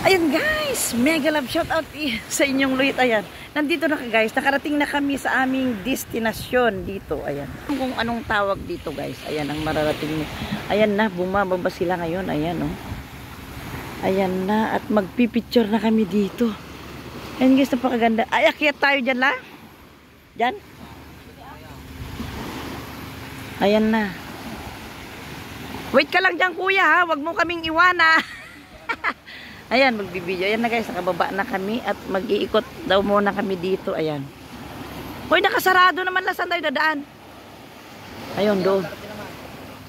Ayan guys, mega love shoutout sa inyong luit. Ayan, nandito na guys, nakarating na kami sa aming destinasyon dito. Ayan, kung anong tawag dito guys. Ayan ang mararating. Ayan na, bumababa sila ngayon. Ayan oh. Ayan na, at magpipicture na kami dito. Ayan guys, napakaganda. Ay, akyat tayo dyan la. Dyan. Ayan na. Wait ka lang dyan kuya ha, wag mo kaming iwana. Ayan, magbibideo. Ayan na guys, nakababa na kami at mag-iikot daw muna kami dito. Ayan. Hoy, nakasarado naman lang. Saan tayo dadaan? Ayun, doon.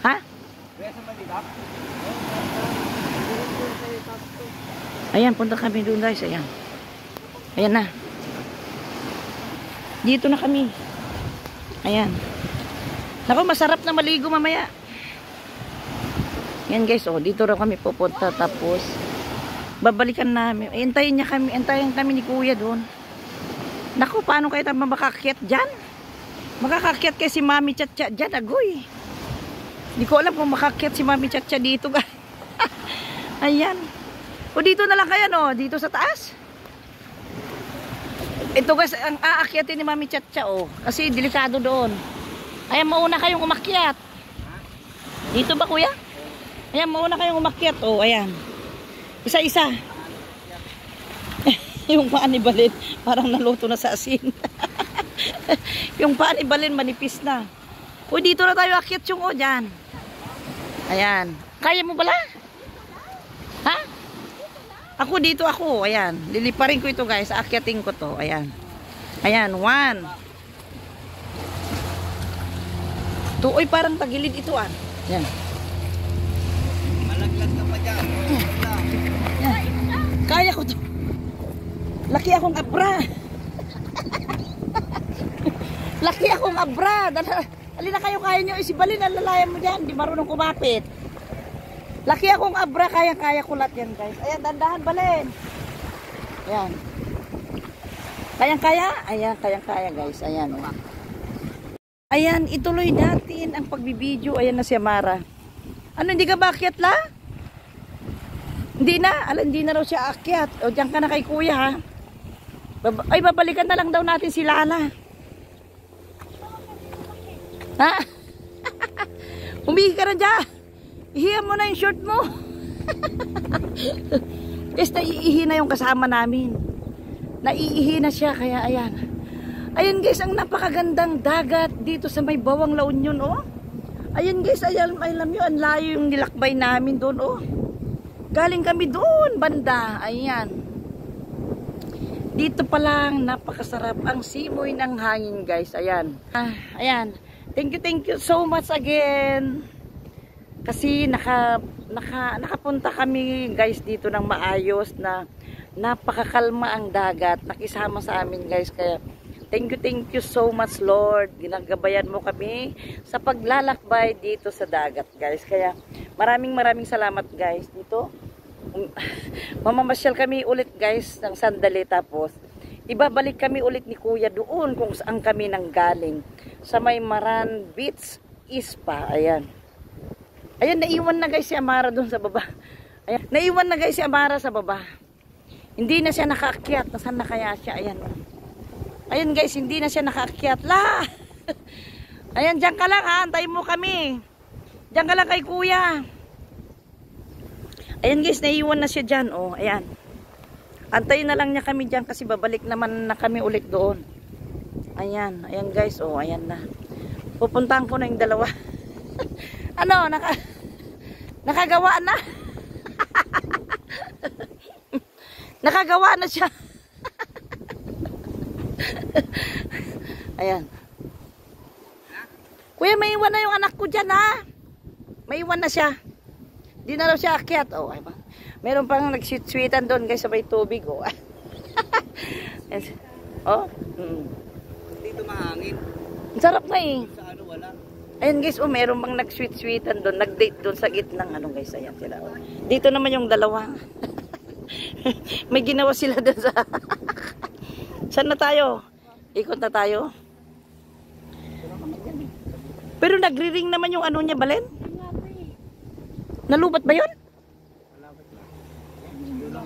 Ha? Ayan, punta kami doon guys. Ayan. Ayan na. Dito na kami. Ayan. Naku, masarap na maligo mamaya. Ayan guys, oh, dito raw kami pupunta. Tapos babalikan namin. Antayin kami ni kuya doon. Naku, paano kayo tayo makakakyat dyan? Makakakyat kay si Mami Chacha dyan, agoy. Hindi ko alam kung makakakyat si Mami Chacha dito, guys. Ayan. O dito na lang kayo, no? Dito sa taas. Ito guys, ang aakyatin ni Mami Chacha, oh. Kasi delikado doon. Ayan, mauna kayong umakyat. Dito ba, kuya? Ayan, mauna kayong umakyat, oh. Ayan. Isa-isa. Yung paa ni Balin, parang naluto na sa asin. Yung paa ni Balin, manipis na. O, dito na tayo akyat yung o, dyan. Ayan. Kaya mo bala? Ha? Ako dito ako. Ayan. Liliparin ko ito guys. Akyatin ko to. Ayan. Ayan. 1. 2. Uy, parang tagilid ito ah. Ayan. Malaglag ka pa dyan. Kaya ko to. Laki akong abra. Laki akong abra. Alina kayo, kaya nyo. Si Balin, alalayan mo dyan. Di marunong kumapit. Laki akong abra. Kaya ko lahat yan guys. Ayan, dandahan Balin. Ayan. Kayang-kaya? Ayan, kayang-kaya guys. Ayan. Oh. Ayan, ituloy natin ang pagbibideo. Ayan na si Amara. Ano, hindi ka ba akyat la? Hindi na, hindi na raw siya akyat. O, diyan ka na kay kuya ha. Ay, babalikan na lang daw natin si Lala. Ha? Umihi ka na dyan. Ihiyan mo na yung short mo. Guys, naiihi na yung kasama namin. Naiihi na siya, kaya ayan. Ayan guys, ang napakagandang dagat dito sa may Bawang La Union, oh. Ayan guys, ayan, alam nyo, ang layo yung nilakbay namin doon, oh. Galing kami doon, banda. Ayan. Dito pa lang, napakasarap ang simoy ng hangin, guys. Ayan. Ayan. Thank you so much again. Kasi nakapunta kami, guys, dito ng maayos na napakakalma ang dagat. Nakisama sa amin, guys. Kaya thank you so much, Lord. Ginagabayan mo kami sa paglalakbay dito sa dagat, guys. Kaya maraming salamat, guys, dito. Mamamasyal kami ulit guys ng sandali, tapos ibabalik kami ulit ni kuya doon kung saan kami nanggaling, sa may Maran Beach Ispa. Ayan. Ayan, naiwan na guys si Amara doon sa baba. Ayan, naiwan na guys si Amara sa baba. Hindi na siya nakaakyat. Nasaan na kaya siya? Ayan. Ayan guys, hindi na siya nakaakyat la. Ayan, diyan ka lang ha, antayin mo kami. Diyan ka lang kay kuya. Ayan guys, naiiwan na siya dyan. Oh, ayan. Antayin na lang niya kami dyan kasi babalik naman na kami ulit doon. Ayan. Ayan guys. Oh, ayan na. Pupuntahan ko na yung dalawa. Ano? Nakagawa na. Nakagawa na siya. Ayan. Kuya, may iwan na yung anak ko dyan ha. May iwan na siya. Di na raw siya akyat. Oh, ay ba? Meron pang nag-sweet-sweetan doon guys sa may tubig. Oh. Oh. Dito mahangin. Ang sarap na eh. Sa ano wala. Ayan guys, oh, meron pang nag-sweet-sweetan doon. Nag-date doon sa gitnang ano guys. Ayan sila. Oh. Dito naman yung dalawa. May ginawa sila doon sa... Saan na tayo? Ikot na tayo. Pero nagri-ring naman yung ano niya, Balen? Nalubat ba yun?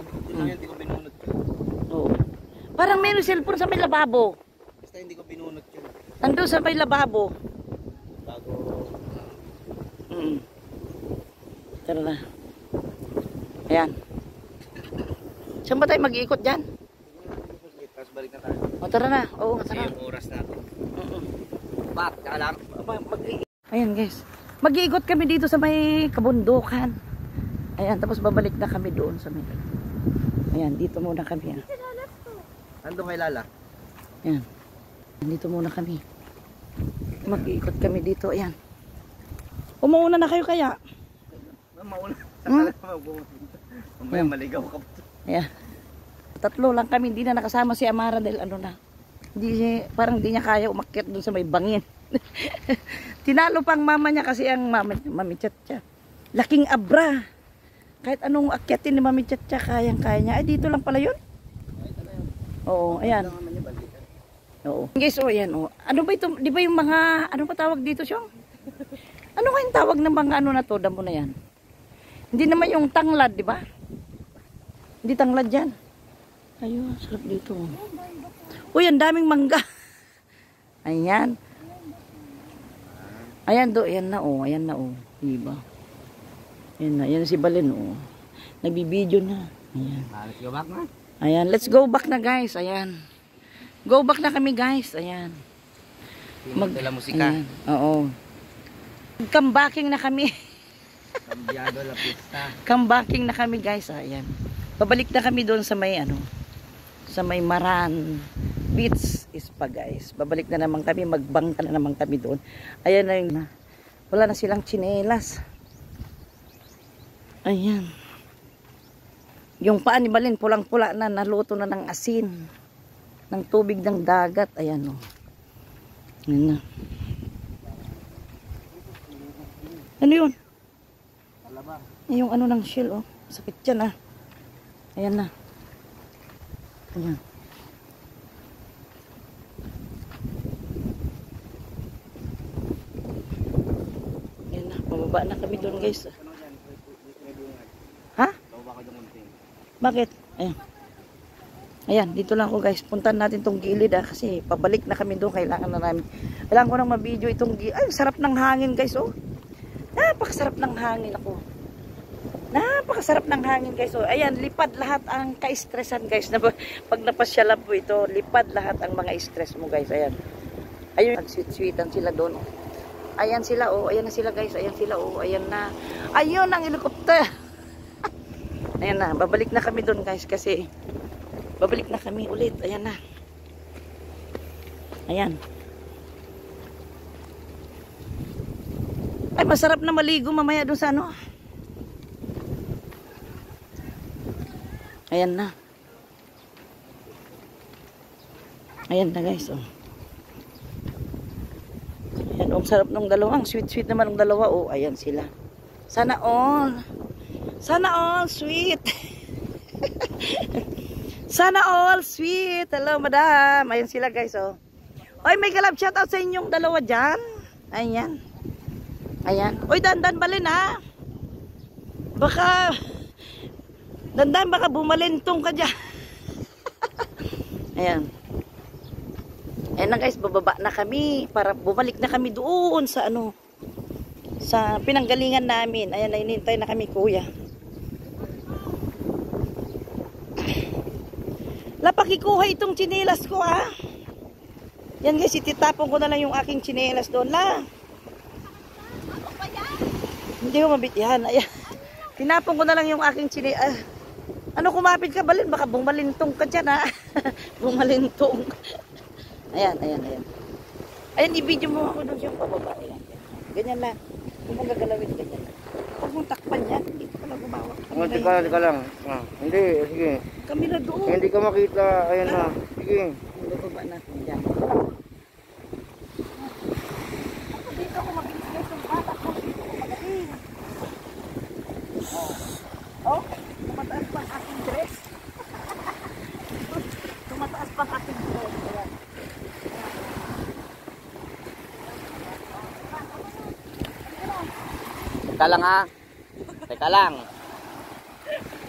Hindi lang yan, hindi ko binunot yun. Oo. Parang meron cellphone sa may lababo. Basta hindi ko binunot yun. Ando sa may lababo. Bago... Tara na. Ayan. Saan ba tayo mag-iikot dyan? Tapos balik na tayo. O tara na. Oo, Kasi tara. yung oras natin. Bak, tsaka lang. Ayan guys. Mag-iikot kami dito sa may kabundukan. Ayan, tapos babalik na kami doon sa may... Ayan, dito muna kami. Ando kay Lala? Ayan. Dito muna kami. Mag-iikot kami dito. Ayan. Umuuna na kayo kaya? Mauna. Saka lang mamaya maligaw ka pa. Ayan. Tatlo lang kami. Hindi na nakasama si Amara dahil ano na. Hindi, parang hindi niya kaya umakyat doon sa may bangin. Tinalo pang mama niya kasi ang mami Chatcha. Laking abra. Kahit anong akyatin ni mami Chatcha, kayang-kaya niya. Ay, dito lang pala yun? Oo, ayan. Oo. Guys, oh, ayan, oh. Ano ba ito? Di ba yung mga, ano ba tawag dito, Syong? Ano kayong tawag ng mga ano na to, damo na yan? Hindi naman yung tanglad, di ba? Hindi tanglad yan. Ayun, sarap dito. Uy, ang daming mangga. Ayan. Ayan do, ayan na oh, ayan na oh. Diba? Ayan na, ayan si Balen oh. Nagbibideo na. Ayan. Let's go back na. Ayan, let's go back na guys. Ayan. Go back na kami guys. Ayan. Magdala musika. Ayan. Oo. Comebacking na kami. Cambiado la pista. Comebacking na kami guys. Ayan. Babalik na kami doon sa may ano. Sa may Maran Beach is pa guys. Babalik na naman kami. Magbangka na naman kami doon. Ayan na yung wala na silang tsinelas. Ayan. Yung paa ni Balin pulang-pula na. Naluto na ng asin. Ng tubig ng dagat. Ayan o. Ayan na. Ano yun? Yung ano ng shell oh. Sakit yan ah. Ayan na. Ayan. Ayan na. Pababa na kami doon guys. Ha? Bakit? Ayan. Ayan. Dito lang ako guys. Puntan natin tong gilid ah. Kasi pabalik na kami doon. Kailangan na namin. Kailangan ko nang ma-video itong gilid. Ay, sarap ng hangin guys oh. Napakasarap ng hangin ako. Napakasarap ng hangin guys. So, ayan, lipad lahat ang ka-stressan guys. Pag napasyalan po ito, lipad lahat ang mga stress mo guys. Ayan. Ayun, nag-sweet-sweetan sila doon. Oh. Ayan sila oh. Ayan na sila guys. Ayan sila oh. Ayan na. Ayun ang helicopter. Ayan na. Babalik na kami doon guys kasi babalik na kami ulit. Ayan na. Ayan. Ay, masarap na maligo mamaya doon sa ano. Ayan na. Ayan na guys. Oh. Ayan, ang sarap ng dalawa. Ang sweet-sweet naman ng dalawa. Oh, ayan sila. Sana all. Sana all sweet. Sana all sweet. Hello, madam. Ayan sila guys. Oh. Oy, may kalab shoutout sa inyong dalawa dyan. Ayan. Ayan. Uy, dandan Balin ha. Baka dandan baka bumalintong ka dyan. Ayan. Ayan na guys, bababa na kami para bumalik na kami doon sa ano, sa pinanggalingan namin. Ayan, nainintay na kami kuya. Lapakikuha itong tsinelas ko ha. Yan guys, ititapon ko na lang yung aking tsinelas doon la. Hindi ko mabityan. Ayan. Tinapon ko na lang yung aking chili. Ano kumapit ka Balin? Baka bumalintong ka dyan ha. Bumalintong. Ayan, ayan, ayan. Ayan, i-video mo ako doon yung pababa. Ayan. Ganyan lang. Kung mong gagalawin, ganyan lang. Huwag mong takpan yan. Hindi ka pala gumawak. Teka lang. Hindi, sige. Kamera doon. Hindi ka makita. Ayan na. Sige. Bababa natin dyan. Dito ako magilis guys yung bata ko. Oh, tumataas pa ang aking dress. Tumataas pa ang aking dress. Ayan. Teka lang ha. Teka lang.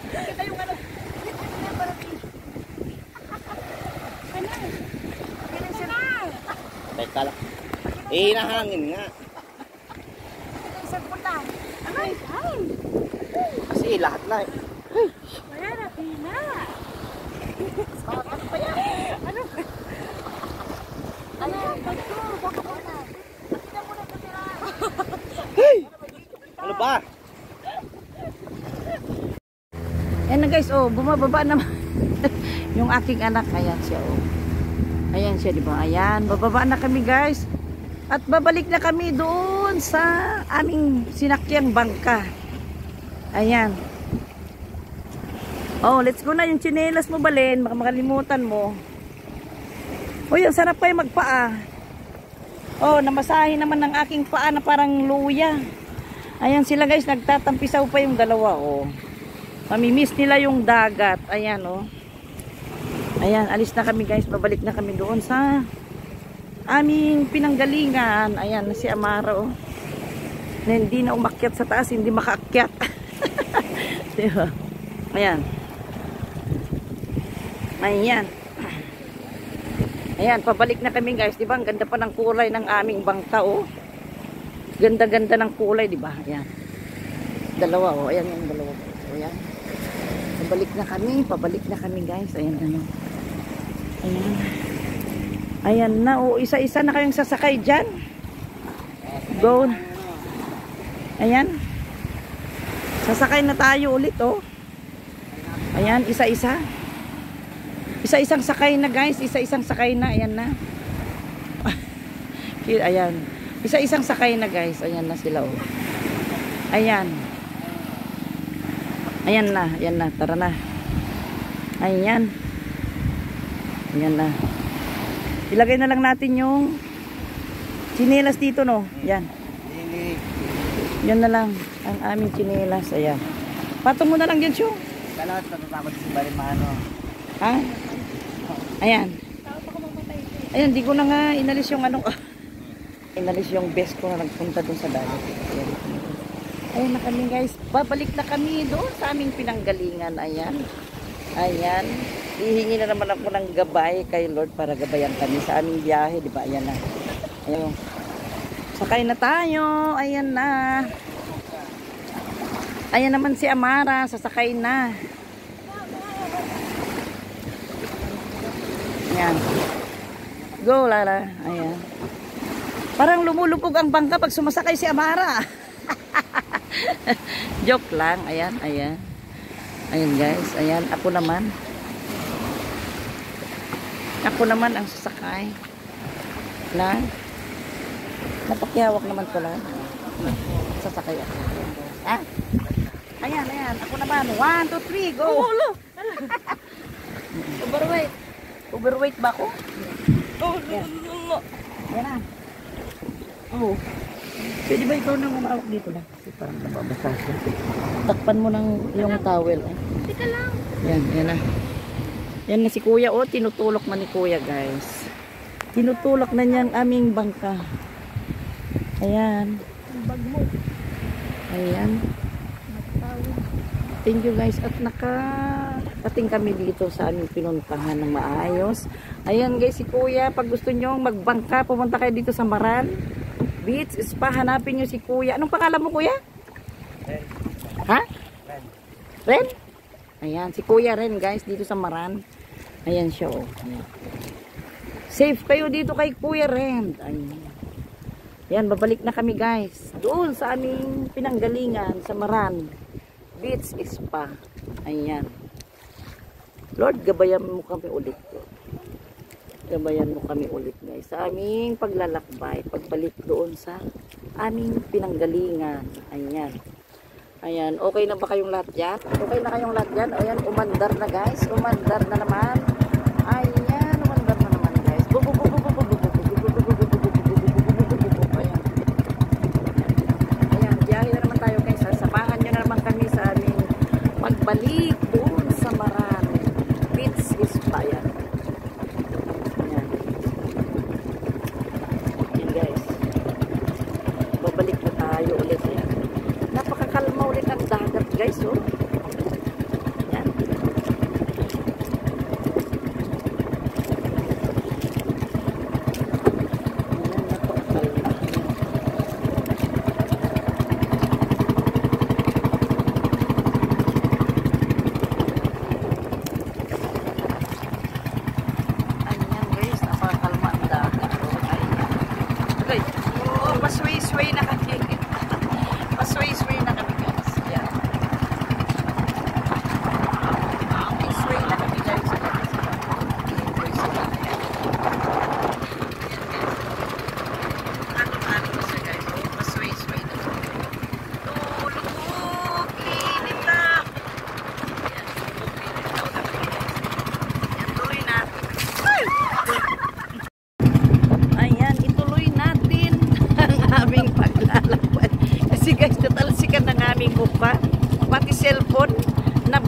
Kita yung ano. Kala. Eh, nahangin nga. Ay, Kasi lahat na eh. wala na, pina. Ano pa yan? Ano? Ayan, bago. Baka muna. Tignan mo na kamera. Hey! Ano ba? Ayan na guys, oh, bumababa naman. Yung aking anak, ayan siya, oh. Ayan siya, di ba? Ayan, bababa na kami guys. At babalik na kami doon sa aming sinakyang bangka. Ayan. Oh, let's go na yung tsinelas mo, Balen. Baka makalimutan mo. Uy, ang sarap kayo magpaa. Oh, namasahe naman ng aking paa na parang luya. Ayan sila guys, nagtatampisaw pa yung dalawa, oh. Mamimiss nila yung dagat. Ayan, oh. Ayan, alis na kami guys. Babalik na kami doon sa aming pinanggalingan. Ayan, si Amara, oh. Na hindi na umakyat sa taas, hindi makaakyat. Diba? Ayan. Ayan. Ayan, pabalik na kami guys. Diba? Ang ganda pa ng kulay ng aming bangka, oh. Ganda-ganda ng kulay, diba? Ayan. Dalawa, oh. Ayan yung dalawa. Ayan. Pabalik na kami guys. Ayan, ano. Ayan. Ayan na, oh. Isa-isa na kayong sasakay dyan. Go. Ayan. Sasakay na tayo ulit, oh. Ayan, isa-isa. Isa-isang sakay na guys. Isa-isang sakay na. Ayan na. Ayan. Isa-isang sakay na guys. Ayan na sila, oh. Ayan. Ayan na. Ayan na. Tara na. Ayan. Ayan na. Ilagay na lang natin yung tsinelas dito, no? Ayan. Yan na lang ang aming tsinelas. Ayan. Patong mo na lang dyan, Syo. Kalahat natatakot si Barimano. Ha? Ayan. Ayan, di ko na nga inalis yung ano. Inalis yung best ko na nagpunta dun sa dagat. Ayan. Ayan na kami guys. Babalik na kami doon sa aming pinanggalingan. Ayan. Ayan. Hihingi na naman ako ng gabay kay Lord para gabayan kami sa aming biyahe. Diba? Ayan na. Ayan. Sakay na tayo. Ayan na. Ayan naman si Amara. Sasakay na. Ayan. Go, Lara. Ayan. Parang lumulupog ang bangka pag sumasakay si Amara. Joke lang. Ayan, ayan. Ayan guys. Ayan. Ako naman. Ako naman ang sasakay. Lang. Napakyawak naman ko lang. Sasakay ako. Ah. Ayan, ayan. Ako naman. 1, 2, 3, go! Ulo! Overweight. Overweight ba ako? Oh, yeah. Ayan na. Oh. Pwede ba ikaw nang umawak dito lang? Kasi parang nababasa siya. Takpan mo ng yung towel. Eh. Tika lang. Yan, yan na. Yan na si Kuya. Oh, tinutulok na ni Kuya guys. Tinutulok na niya ang aming bangka. Ayan. Ang bag mo. Ayan. Thank you guys. At nakarating kami dito sa aming pinuntahan ng maayos. Ayan guys, si Kuya. Pag gusto nyo magbangka, pumunta kayo dito sa Maran Beach Spa. Hanapin nyo si Kuya. Anong pangalan mo, Kuya? Ren. Ha? Ren. Ren? Ayan, si Kuya Ren guys, dito sa Maran. Ayan siya, oh. Ayan. Safe kayo dito kay Kuya Ren. Ayan. Ayan, babalik na kami guys. Doon sa aming pinanggalingan sa Maran Beach Spa. Ayan. Lord, gabayan mo kami ulit. Gabayan mo kami ulit guys. Sa aming paglalakbay. Pagbalik doon sa aming pinanggalingan. Ayan. Ayan. Okay na ba kayong lahat dyan? Okay na kayong lahat dyan? Ayan. Umandar na guys. Umandar na naman. Ayan. Umandar na naman guys. Ayan. Ayan. Biyahe na naman tayo guys. Samahan nyo na naman kami sa aming pagbalik doon sa Maran Beach Spa. Ayan. Ayan. Ayan guys. Babalik na tayo ulit. Ayan. Napakakalma ulit ang dagat guys. Oh. Ayan.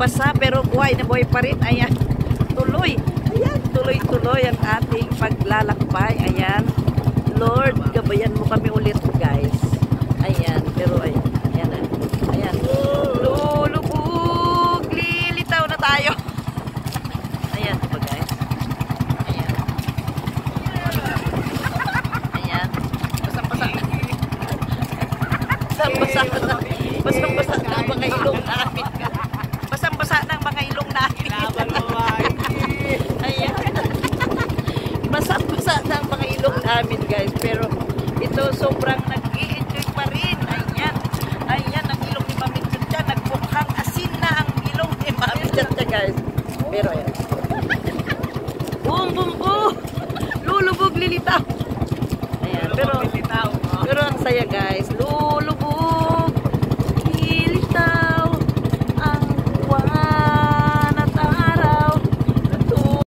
basa pero buhay na buhay pa rin. Ayan, tuloy. Ayan, tuloy-tuloy ang ating paglalakbay. Ayan, Lord, gabayan mo kami ulit guys. Ayan, pero ayan, ayan, ayan. Lulubog, lilitaw na tayo. Ayan po guys. Ayan. Ayan. Basang-basa. Basang-basa. Basang-basa na ang mga ilong namin. Basang-basa na ang mga ilong namin. Ayan. Basang-basa na ang mga ilong namin guys. Pero ito sobrang nag-i-enjoy pa rin. Ayan. Ayan ang ilong ni Mami Chucha. Nagbukhang asin na ang ilong ni Mami Chucha guys. Pero ayan. Boom, boom, boom. Lulubog, lilitaw. Ayan. Pero ang saya guys.